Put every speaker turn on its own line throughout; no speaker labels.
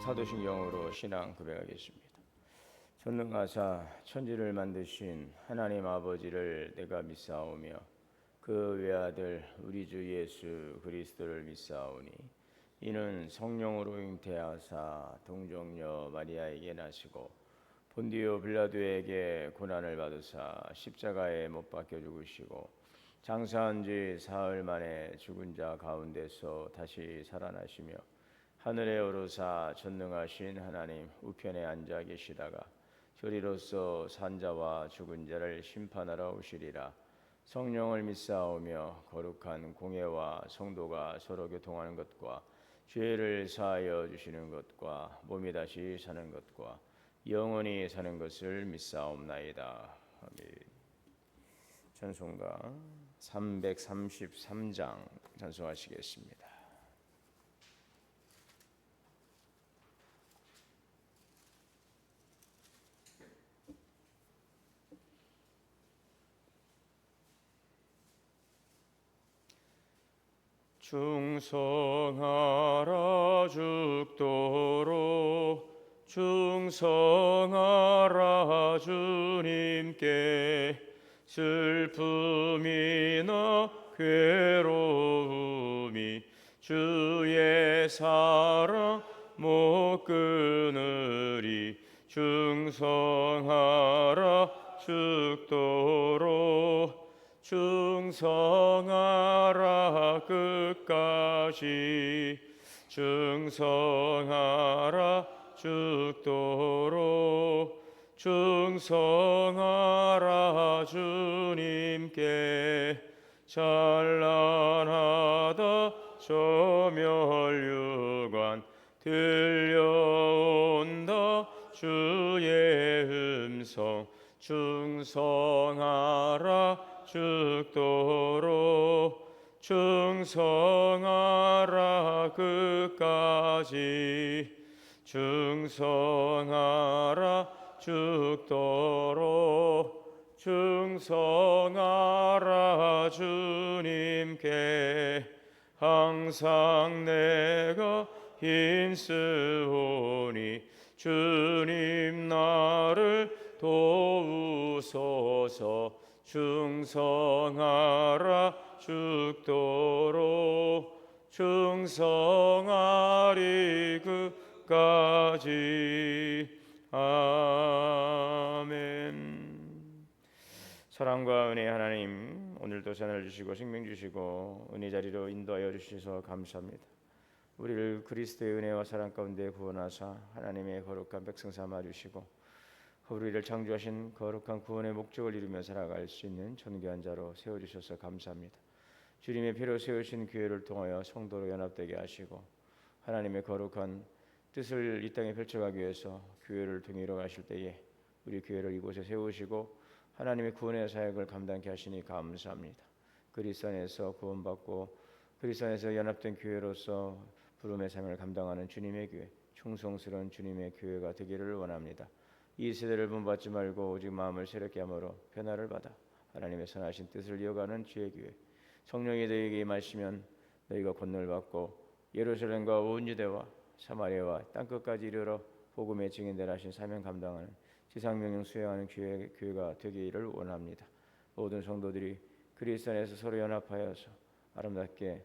사도신경으로 신앙 고백하겠습니다. 전능하사 천지를 만드신 하나님 아버지를 내가 믿사오며 그 외아들 우리 주 예수 그리스도를 믿사오니 이는 성령으로 잉태하사 동정녀 마리아에게 나시고 본디오 빌라도에게 고난을 받으사 십자가에 못 박혀 죽으시고 장사한 지 사흘 만에 죽은 자 가운데서 다시 살아나시며 하늘에 오르사 전능하신 하나님 우편에 앉아 계시다가 저리로서 산자와 죽은 자를 심판하러 오시리라. 성령을 믿사오며 거룩한 공예와 성도가 서로 교통하는 것과 죄를 사하여 주시는 것과 몸이 다시 사는 것과 영원히 사는 것을 믿사옵나이다. 아멘. 찬송가 333장 찬송하시겠습니다. 충성하라 죽도록 충성하라 주님께 슬픔이나 괴로움이 주의 사랑 못 끊으리 충성하라 죽도록 충성하라 끝까지 충성하라 죽도록 충성하라 주님께 찬란하다 저 멸류관 들려온다 주의 음성 충성하라 죽도록 충성하라 끝까지 충성하라 죽도록 충성하라 주님께 항상 내가 힘쓰오니 주님 나를 도우소서 충성하라 죽도록 충성하리 끝까지 아멘. 사랑과 은혜의 하나님, 오늘도 전을 주시고 생명 주시고 은혜 자리로 인도하여 주셔서 감사합니다. 우리를 그리스도의 은혜와 사랑 가운데 구원하사 하나님의 거룩한 백성 삼아 주시고 우리를 창조하신 거룩한 구원의 목적을 이루며 살아갈 수 있는 존귀한 자로 세워주셔서 감사합니다. 주님의 피로 세우신 교회를 통하여 성도로 연합되게 하시고 하나님의 거룩한 뜻을 이 땅에 펼쳐가기 위해서 교회를 통해 이뤄가실 때에 우리 교회를 이곳에 세우시고 하나님의 구원의 사역을 감당케 하시니 감사합니다. 그리스도 안에서 구원받고 그리스도 안에서 연합된 교회로서 부름의 삶을 감당하는 주님의 교회, 충성스러운 주님의 교회가 되기를 원합니다. 이 세대를 본받지 말고 오직 마음을 새롭게 함으로 변화를 받아 하나님의 선하신 뜻을 이어가는 주의 교회, 성령이 너희에게 임하시면 너희가 권능을 받고 예루살렘과 온 유대와 사마리아와 땅끝까지 이르러 복음의 증인되라 하신 사명 감당하는 지상명령 수행하는 교회가 되기를 원합니다. 모든 성도들이 그리스도 안에서 서로 연합하여서 아름답게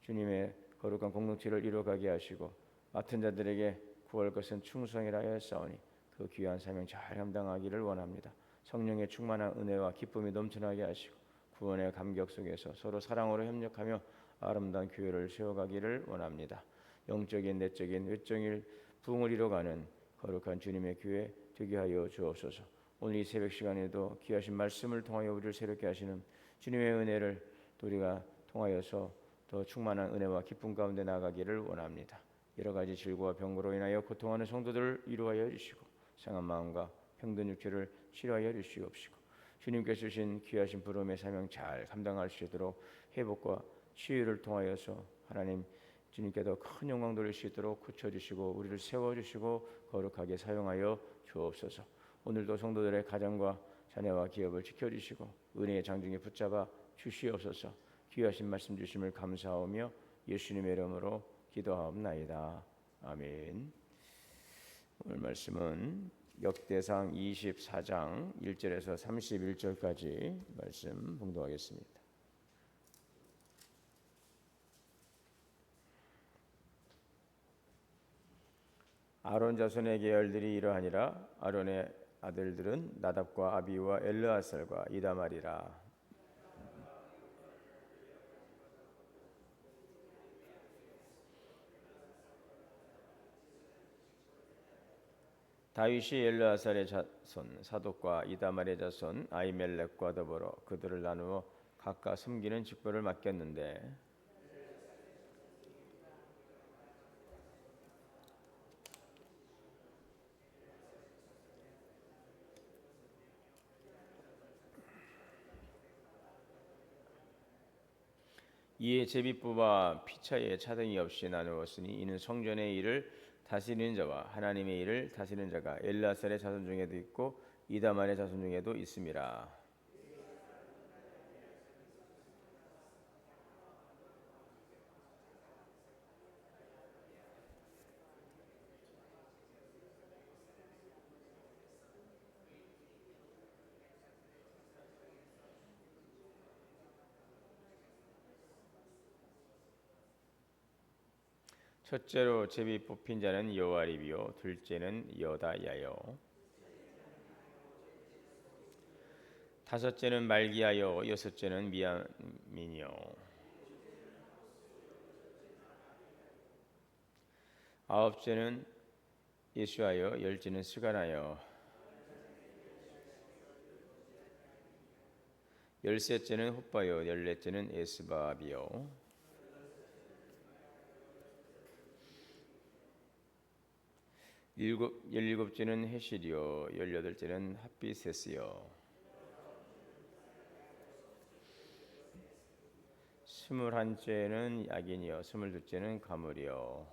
주님의 거룩한 공동체를 이루어가게 하시고 맡은 자들에게 구할 것은 충성이라 하였사오니 그 귀한 사명 잘 감당하기를 원합니다. 성령의 충만한 은혜와 기쁨이 넘쳐나게 하시고 구원의 감격 속에서 서로 사랑으로 협력하며 아름다운 교회를 세워가기를 원합니다. 영적인, 내적인, 외적인 부흥을 이뤄가는 거룩한 주님의 교회 되게 하여 주옵소서. 오늘 이 새벽 시간에도 귀하신 말씀을 통하여 우리를 새롭게 하시는 주님의 은혜를 또 우리가 통하여서 더 충만한 은혜와 기쁨 가운데 나가기를 원합니다. 여러 가지 질고와 병으로 인하여 고통하는 성도들을 위로하여 주시고 상한 마음과 병든 육체를 치료하여 주시옵시고 주님께서 주신 귀하신 부름의 사명 잘 감당할 수 있도록 회복과 치유를 통하여서 하나님 주님께 더 큰 영광 돌릴 수 있도록 고쳐주시고 우리를 세워주시고 거룩하게 사용하여 주옵소서. 오늘도 성도들의 가정과 자녀와 기업을 지켜주시고 은혜의 장중에 붙잡아 주시옵소서. 귀하신 말씀 주심을 감사하며 예수님의 이름으로 기도하옵나이다. 아멘. 오늘 말씀은 역대상 24장 1절에서 31절까지 말씀 봉독하겠습니다. 아론 자손의 계열들이 이러하니라. 아론의 아들들은 나답과 아비우와 엘르아살과 이다말이라. 다윗이 엘르아살의 자손 사독과 이다말의 자손 아히멜렉과 더불어 그들을 나누어 각각 섬기는 직분을 맡겼는데 이에 제비뽑아 피차에 차등이 없이 나누었으니 이는 성전의 일을 다스리는 자와 하나님의 일을 다스리는 자가 엘르아살의 자손 중에도 있고 이다말의 자손 중에도 있음이라. 첫째로 제비 뽑힌 자는 여호와립이요 둘째는 여다야요 다섯째는 말기야요 여섯째는 미야민이요 아홉째는 예수하여 열째는 스가나요 열셋째는 홉바요 열넷째는 에스바비요 열일곱째는 헤실이요 열여덟째는 핫비세스요 스물한째는 야긴이요 스물둘째는 가물이요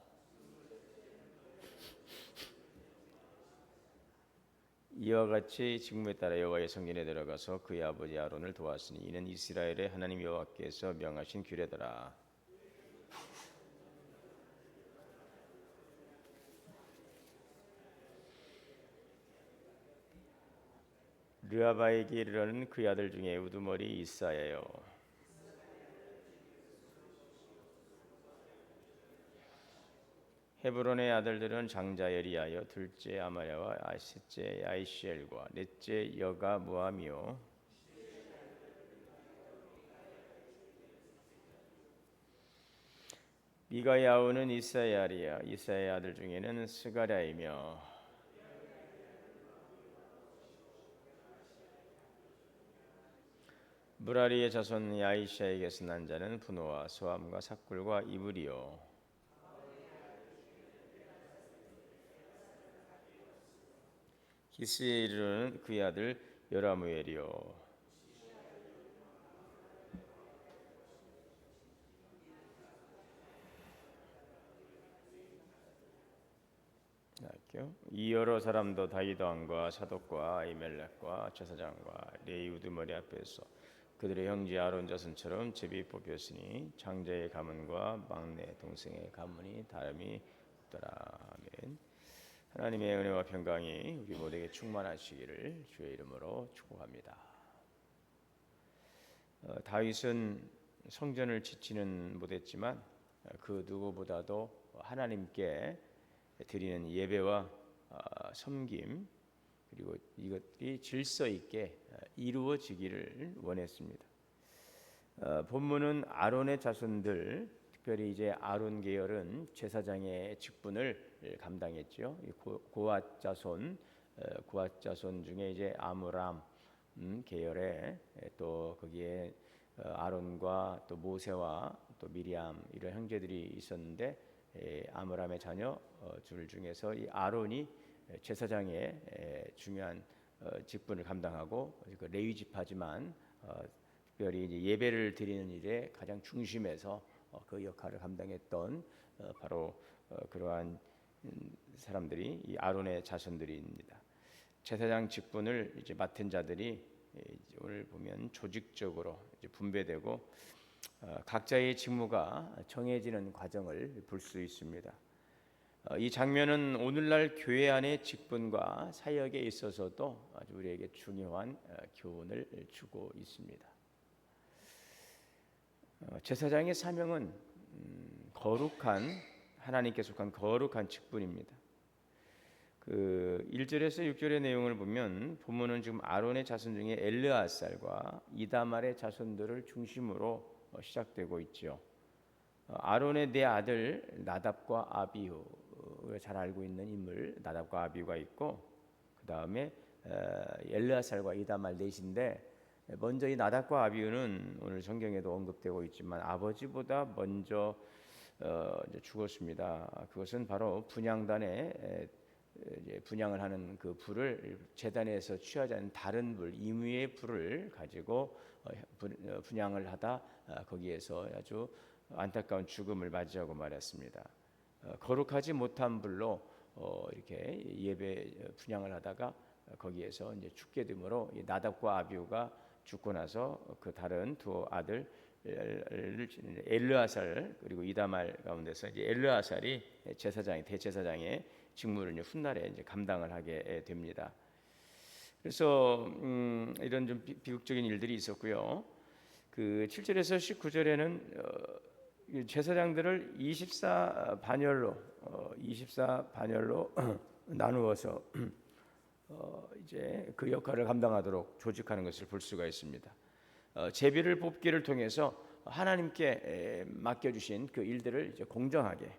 이와 같이 직무에 따라 여호와의 성전에 들어가서 그의 아버지 아론을 도왔으니 이는 이스라엘의 하나님 여호와께서 명하신 규례더라. 르아바에게 이르러는 그의 아들 중에 우두머리 이사야요 헤브론의 아들들은 장자 예리야요 둘째 아마랴와 셋째 야이시엘과 넷째 여가무함이요 미가야우는 이사야리야 이사야의 아들 중에는 스가랴이며 무라리의 자손 야이샤에게서 난 자는 분노와 소함과 삭굴과 이불이요 기스에 이르는 그의 아들 여라무엘이요 이 여러 사람도 다윗 왕과 사독과 아히멜렉과 제사장과 레위 우두머리 앞에서 그들의 형제 아론 자손처럼 제비 뽑혔으니 장자의 가문과 막내 동생의 가문이 다름이 없더라. 아멘. 하나님의 은혜와 평강이 우리 모두에게 충만하시기를 주의 이름으로 축복합니다. 다윗은 성전을 짓지는 못했지만 그 누구보다도 하나님께 드리는 예배와 섬김 그리고 이것들이 질서 있게 이루어지기를 원했습니다. 본문은 아론의 자손들, 특별히 이제 아론 계열은 제사장의 직분을 감당했죠. 고앗 자손 중에 이제 아므람 계열에 또 거기에 아론과 또 모세와 또 미리암 이런 형제들이 있었는데 아므람의 자녀 줄 중에서 이 아론이 제사장의 중요한 직분을 감당하고 그 레위 지파지만 특별히 이제 예배를 드리는 일에 가장 중심에서 그 역할을 감당했던 바로 그러한 사람들이 이 아론의 자손들입니다. 제사장 직분을 이제 맡은 자들이 오늘 보면 조직적으로 이제 분배되고 각자의 직무가 정해지는 과정을 볼 수 있습니다. 이 장면은 오늘날 교회 안의 직분과 사역에 있어서도 아주 우리에게 중요한 교훈을 주고 있습니다. 제사장의 사명은 거룩한 하나님께 속한 거룩한 직분입니다. 그 1절에서 6절의 내용을 보면 본문은 지금 아론의 자손 중에 엘르아살과 이다말의 자손들을 중심으로 시작되고 있죠. 아론의 네 아들 나답과 아비후, 우리가 잘 알고 있는 인물 나답과 아비후가 있고, 그 다음에 엘르아살과 이다말 넷인데, 먼저 이 나답과 아비후는 오늘 성경에도 언급되고 있지만 아버지보다 먼저 이제 죽었습니다. 그것은 바로 분향단에 이제 분향을 하는 그 불을 제단에서 취하지 않은 다른 불, 임의의 불을 가지고 분향을 하다 거기에서 아주 안타까운 죽음을 맞이하고 말았습니다. 거룩하지 못한 불로 이렇게 예배 분향을 하다가 거기에서 이제 죽게 되므로 이 나답과 아비후가 죽고 나서 그 다른 두 아들 엘르아살 그리고 이다말 가운데서 이제 엘르아살이 제사장이 대제사장의 직무를 이제 훗날에 이제 감당을 하게 됩니다. 그래서 이런 좀 비극적인 일들이 있었고요. 그 7절에서 19절에는 제사장들을 24반열로 나누어서 이제 그 역할을 감당하도록 조직하는 것을 볼 수가 있습니다. 제비를 뽑기를 통해서 하나님께 맡겨주신 그 일들을 이제 공정하게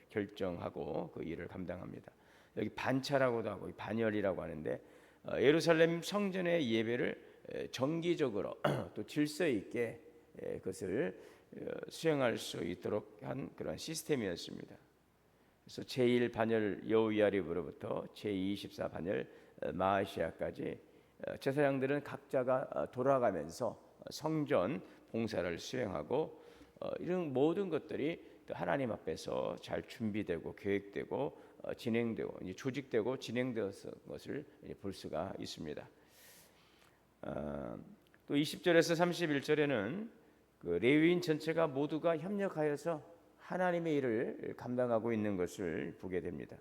결정하고 그 일을 감당합니다. 여기 반차라고도 하고 반열이라고 하는데 예루살렘 성전의 예배를 정기적으로 또 질서 있게 그것을 수행할 수 있도록 한 그런 시스템이었습니다. 그래서 제1반열 여호야립으로부터 제24반열 마아시아까지 제사장들은 각자가 돌아가면서 성전 봉사를 수행하고 이런 모든 것들이 하나님 앞에서 잘 준비되고 계획되고 진행되고 이제 조직되고 진행되었던 것을 볼 수가 있습니다. 또 20절에서 31절에는 그 레위인 전체가 모두가 협력하여서 하나님의 일을 감당하고 있는 것을 보게 됩니다.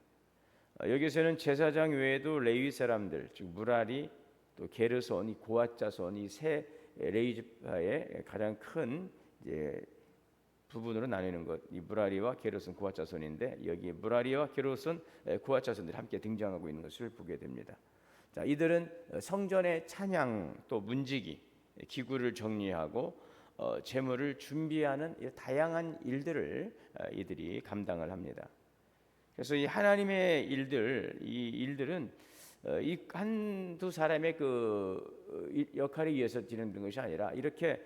여기서는 제사장 외에도 레위 사람들, 즉 무라리, 또 게르손, 이 고앗 자손, 이 세 레위 지파의 가장 큰 이제 부분으로 나뉘는 것, 이 무라리와 게르손, 고앗 자손인데 여기 무라리와 게르손, 고앗 자손들이 함께 등장하고 있는 것을 보게 됩니다. 자, 이들은 성전의 찬양, 또 문지기, 기구를 정리하고 제물을 준비하는 다양한 일들을 이들이 감당을 합니다. 그래서 이 하나님의 일들, 이 일들은 이 한두 사람의 그 역할에 의해서 진행되는 것이 아니라 이렇게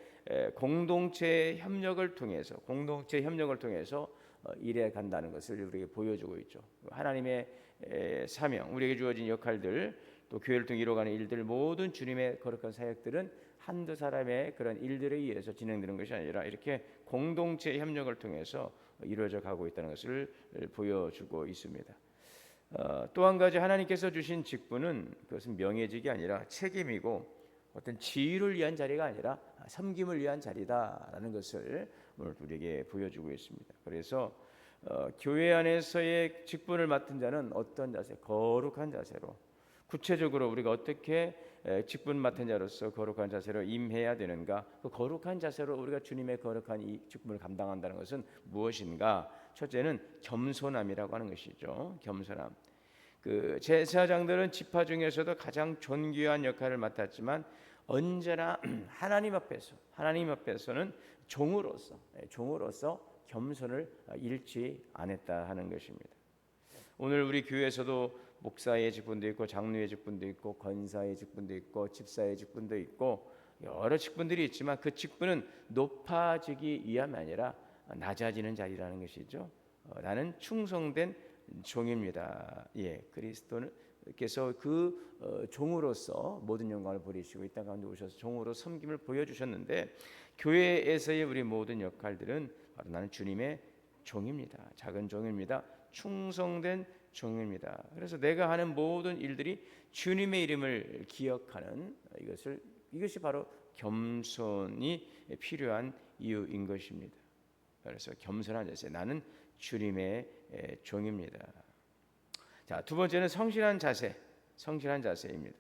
공동체 협력을 통해서 일해 간다는 것을 우리에게 보여주고 있죠. 하나님의 사명, 우리에게 주어진 역할들, 또 교회를 통해 이루어가는 일들, 모든 주님의 거룩한 사역들은 한두 사람의 그런 일들에 의해서 진행되는 것이 아니라 이렇게 공동체 협력을 통해서 이루어져 가고 있다는 것을 보여주고 있습니다. 또 한 가지 하나님께서 주신 직분은 그것은 명예직이 아니라 책임이고 어떤 지위를 위한 자리가 아니라 섬김을 위한 자리다라는 것을 오늘 우리에게 보여주고 있습니다. 그래서 교회 안에서의 직분을 맡은 자는 어떤 자세, 거룩한 자세로, 구체적으로 우리가 어떻게 직분 맡은 자로서 거룩한 자세로 임해야 되는가? 그 거룩한 자세로 우리가 주님의 거룩한 이 직분을 감당한다는 것은 무엇인가? 첫째는 겸손함이라고 하는 것이죠. 겸손함. 그 제사장들은 지파 중에서도 가장 존귀한 역할을 맡았지만 언제나 하나님 앞에서는 종으로서 겸손을 잃지 않았다 하는 것입니다. 오늘 우리 교회에서도 목사의 직분도 있고 장로의 직분도 있고 권사의 직분도 있고 집사의 직분도 있고 여러 직분들이 있지만 그 직분은 높아지기 위함이 아니라 낮아지는 자리라는 것이죠. 나는 충성된 종입니다. 그리스도께서 그 종으로서 모든 영광을 버리시고 이 땅 가운데 오셔서 종으로 섬김을 보여주셨는데 교회에서의 우리 모든 역할들은 바로 나는 주님의 종입니다. 작은 종입니다. 충성된 종입니다. 그래서 내가 하는 모든 일들이 주님의 이름을 기억하는 이것이 바로 겸손이 필요한 이유인 것입니다. 그래서 겸손한 자세, 나는 주님의 종입니다. 자, 두 번째는 성실한 자세, 성실한 자세입니다.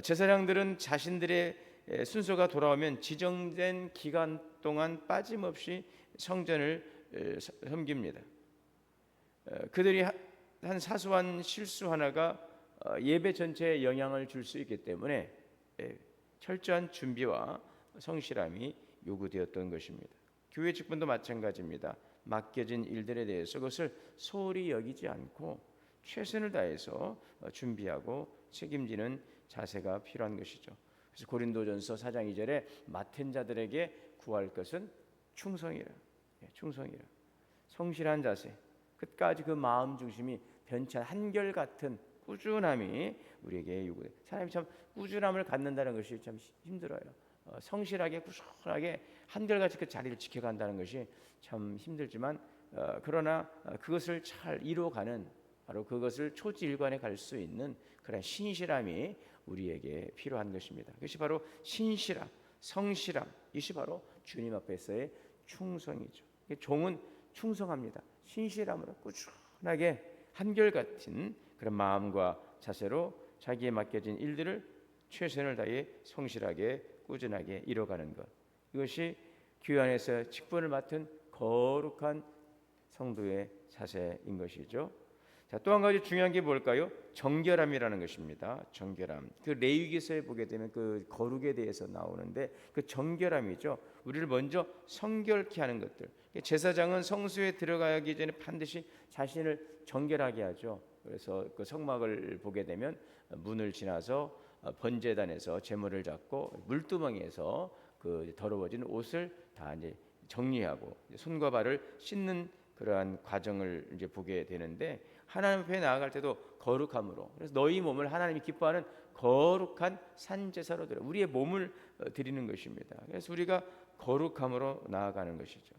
제사장들은 자신들의 순서가 돌아오면 지정된 기간 동안 빠짐없이 성전을 섬깁니다. 그들이 한 사소한 실수 하나가 예배 전체에 영향을 줄 수 있기 때문에 철저한 준비와 성실함이 요구되었던 것입니다. 교회 직분도 마찬가지입니다. 맡겨진 일들에 대해서 그것을 소홀히 여기지 않고 최선을 다해서 준비하고 책임지는 자세가 필요한 것이죠. 그래서 고린도전서 4장 2절에 맡은 자들에게 구할 것은 충성이라. 충성이라. 성실한 자세. 끝까지 그 마음 중심이 변치 않은 한결같은 꾸준함이 우리에게 요구돼. 사람이 참 꾸준함을 갖는다는 것이 참 힘들어요. 성실하게 꾸준하게 한결같이 그 자리를 지켜간다는 것이 참 힘들지만 그러나 그것을 잘 이루어가는 바로 그것을 초지일관에 갈 수 있는 그런 신실함이 우리에게 필요한 것입니다. 그것이 바로 신실함, 성실함, 이것이 바로 주님 앞에서의 충성이죠. 종은 충성합니다. 신실함으로 꾸준하게 한결같은 그런 마음과 자세로 자기에 맡겨진 일들을 최선을 다해 성실하게 꾸준하게 이뤄가는 것, 이것이 교회 안에서 직분을 맡은 거룩한 성도의 자세인 것이죠. 자, 또 한 가지 중요한 게 뭘까요? 정결함이라는 것입니다. 정결함. 그 레위기서에 보게 되면 그 거룩에 대해서 나오는데 그 정결함이죠. 우리를 먼저 성결케 하는 것들. 제사장은 성소에 들어가기 전에 반드시 자신을 정결하게 하죠. 그래서 그 성막을 보게 되면 문을 지나서 번제단에서 제물을 잡고 물두멍에서 그 더러워진 옷을 다 이제 정리하고 손과 발을 씻는 그러한 과정을 이제 보게 되는데, 하나님 앞에 나아갈 때도 거룩함으로, 그래서 너희 몸을 하나님이 기뻐하는 거룩한 산제사로 드려, 우리의 몸을 드리는 것입니다. 그래서 우리가 거룩함으로 나아가는 것이죠.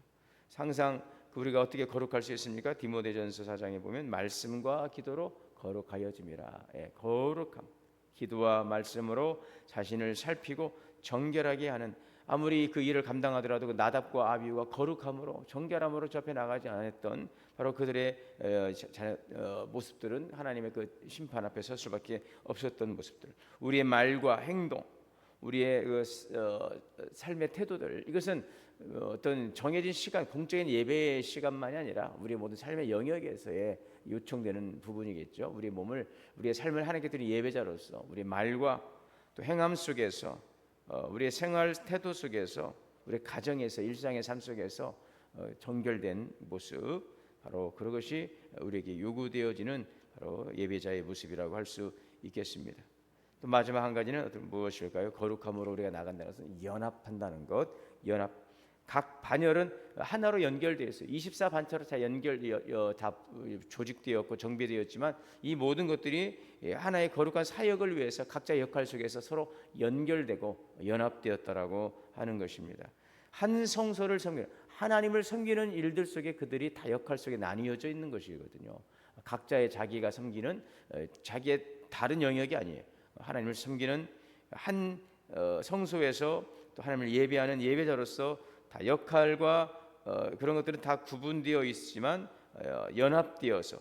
항상 우리가 어떻게 거룩할 수 있습니까? 디모데전서 4장에 보면 말씀과 기도로 거룩하여짐이라. 거룩함, 기도와 말씀으로 자신을 살피고 정결하게 하는, 아무리 그 일을 감당하더라도 그 나답과 아비후가 거룩함으로 정결함으로 저 앞에 나가지 않았던 바로 그들의 모습들은 하나님의 그 심판 앞에 설 수밖에 없었던 모습들, 우리의 말과 행동, 우리의 그 삶의 태도들, 이것은 어떤 정해진 시간, 공적인 예배의 시간만이 아니라 우리의 모든 삶의 영역에서의 요청되는 부분이겠죠. 우리의 몸을, 우리의 삶을 하나님께 드린 예배자로서 우리의 말과 또 행함 속에서, 우리의 생활 태도 속에서, 우리의 가정에서, 일상의 삶 속에서 정결된 모습, 바로 그것이 우리에게 요구되어지는 바로 예배자의 모습이라고 할 수 있겠습니다. 또 마지막 한 가지는 무엇일까요? 거룩함으로 우리가 나간다는 것은 연합한다는 것. 연합. 각 반열은 하나로 연결되어 있어요. 24반차로 다 조직되었고 정비되었지만 이 모든 것들이 하나의 거룩한 사역을 위해서 각자 역할 속에서 서로 연결되고 연합되었다라고 하는 것입니다. 한 성소를 섬기는, 하나님을 섬기는 일들 속에 그들이 다 역할 속에 나뉘어져 있는 것이거든요. 각자의 자기가 섬기는 자기의 다른 영역이 아니에요. 하나님을 섬기는 한 성소에서 또 하나님을 예배하는 예배자로서 다 역할과 그런 것들은 다 구분되어 있지만 연합되어서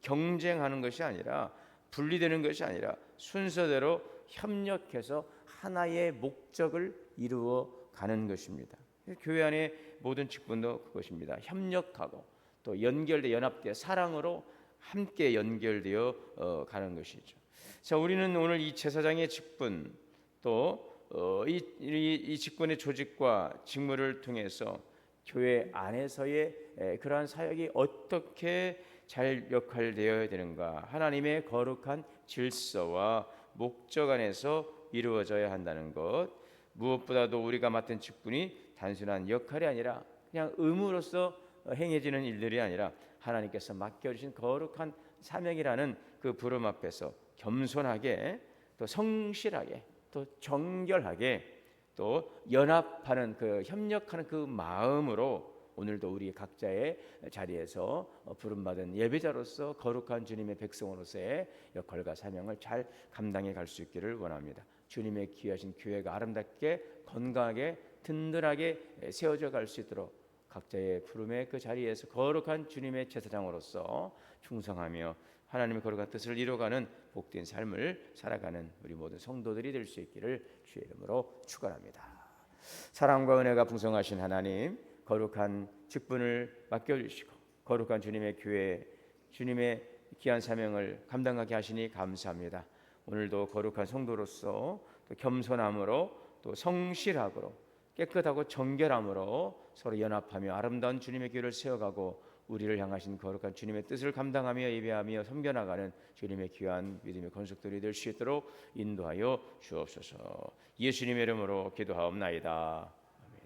경쟁하는 것이 아니라, 분리되는 것이 아니라 순서대로 협력해서 하나의 목적을 이루어 가는 것입니다. 교회 안의 모든 직분도 그것입니다. 협력하고 또 연결되어 연합되어 사랑으로 함께 연결되어 가는 것이죠. 자, 우리는 오늘 이 제사장의 직분, 또 이 직분의 조직과 직무를 통해서 교회 안에서의 그러한 사역이 어떻게 잘 역할되어야 되는가, 하나님의 거룩한 질서와 목적 안에서 이루어져야 한다는 것, 무엇보다도 우리가 맡은 직분이 단순한 역할이 아니라 그냥 의무로서 행해지는 일들이 아니라 하나님께서 맡겨주신 거룩한 사명이라는 그 부름 앞에서 겸손하게, 또 성실하게, 또 정결하게, 또 연합하는 그 협력하는 그 마음으로 오늘도 우리 각자의 자리에서 부름받은 예배자로서 거룩한 주님의 백성으로서의 역할과 사명을 잘 감당해 갈 수 있기를 원합니다. 주님의 귀하신 교회가 아름답게 건강하게 든든하게 세워져 갈 수 있도록 각자의 부름의 그 자리에서 거룩한 주님의 제사장으로서 충성하며 하나님의 거룩한 뜻을 이루어가는 복된 삶을 살아가는 우리 모든 성도들이 될 수 있기를 주의 이름으로 축원합니다. 사랑과 은혜가 풍성하신 하나님, 거룩한 직분을 맡겨주시고 거룩한 주님의 교회, 주님의 귀한 사명을 감당하게 하시니 감사합니다. 오늘도 거룩한 성도로서 또 겸손함으로 또 성실함으로 깨끗하고 정결함으로 서로 연합하며 아름다운 주님의 교회를 세워가고 우리를 향하신 거룩한 주님의 뜻을 감당하며 예배하며 섬겨나가는 주님의 귀한 믿음의 건축들이 될 수 있도록 인도하여 주옵소서. 예수님의 이름으로 기도하옵나이다. 아멘.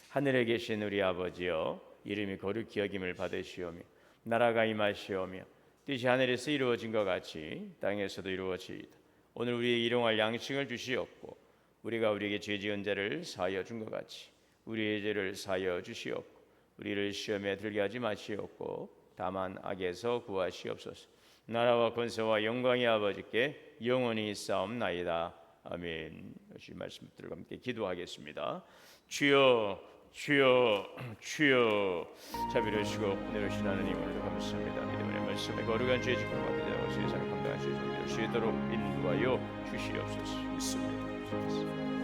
하늘에 계신 우리 아버지여, 이름이 거룩히 여김을 받으시오며 나라가 임하시오며 뜻이 하늘에서 이루어진 것 같이 땅에서도 이루어지이다. 오늘 우리에게 일용할 양식을 주시옵고 우리가 우리에게 죄 지은 자를 사하여 준 것 같이 우리의 죄를 사하여 주시옵고 우리를 시험에 들게 하지 마시옵고 다만 악에서 구하시옵소서. 나라와 권세와 영광이 아버지께 영원히 있사옵나이다. 아멘. 주신 말씀들과 함께 기도하겠습니다. 주여 주여 주여. 자비로우시고 내려오신 하나님, 오늘도 감사합니다. 믿음의 말씀에 거룩한 죄 짓고 맡기자고 세상을 감당할 수 있도록 인도하여 주시옵소서. 있습니다.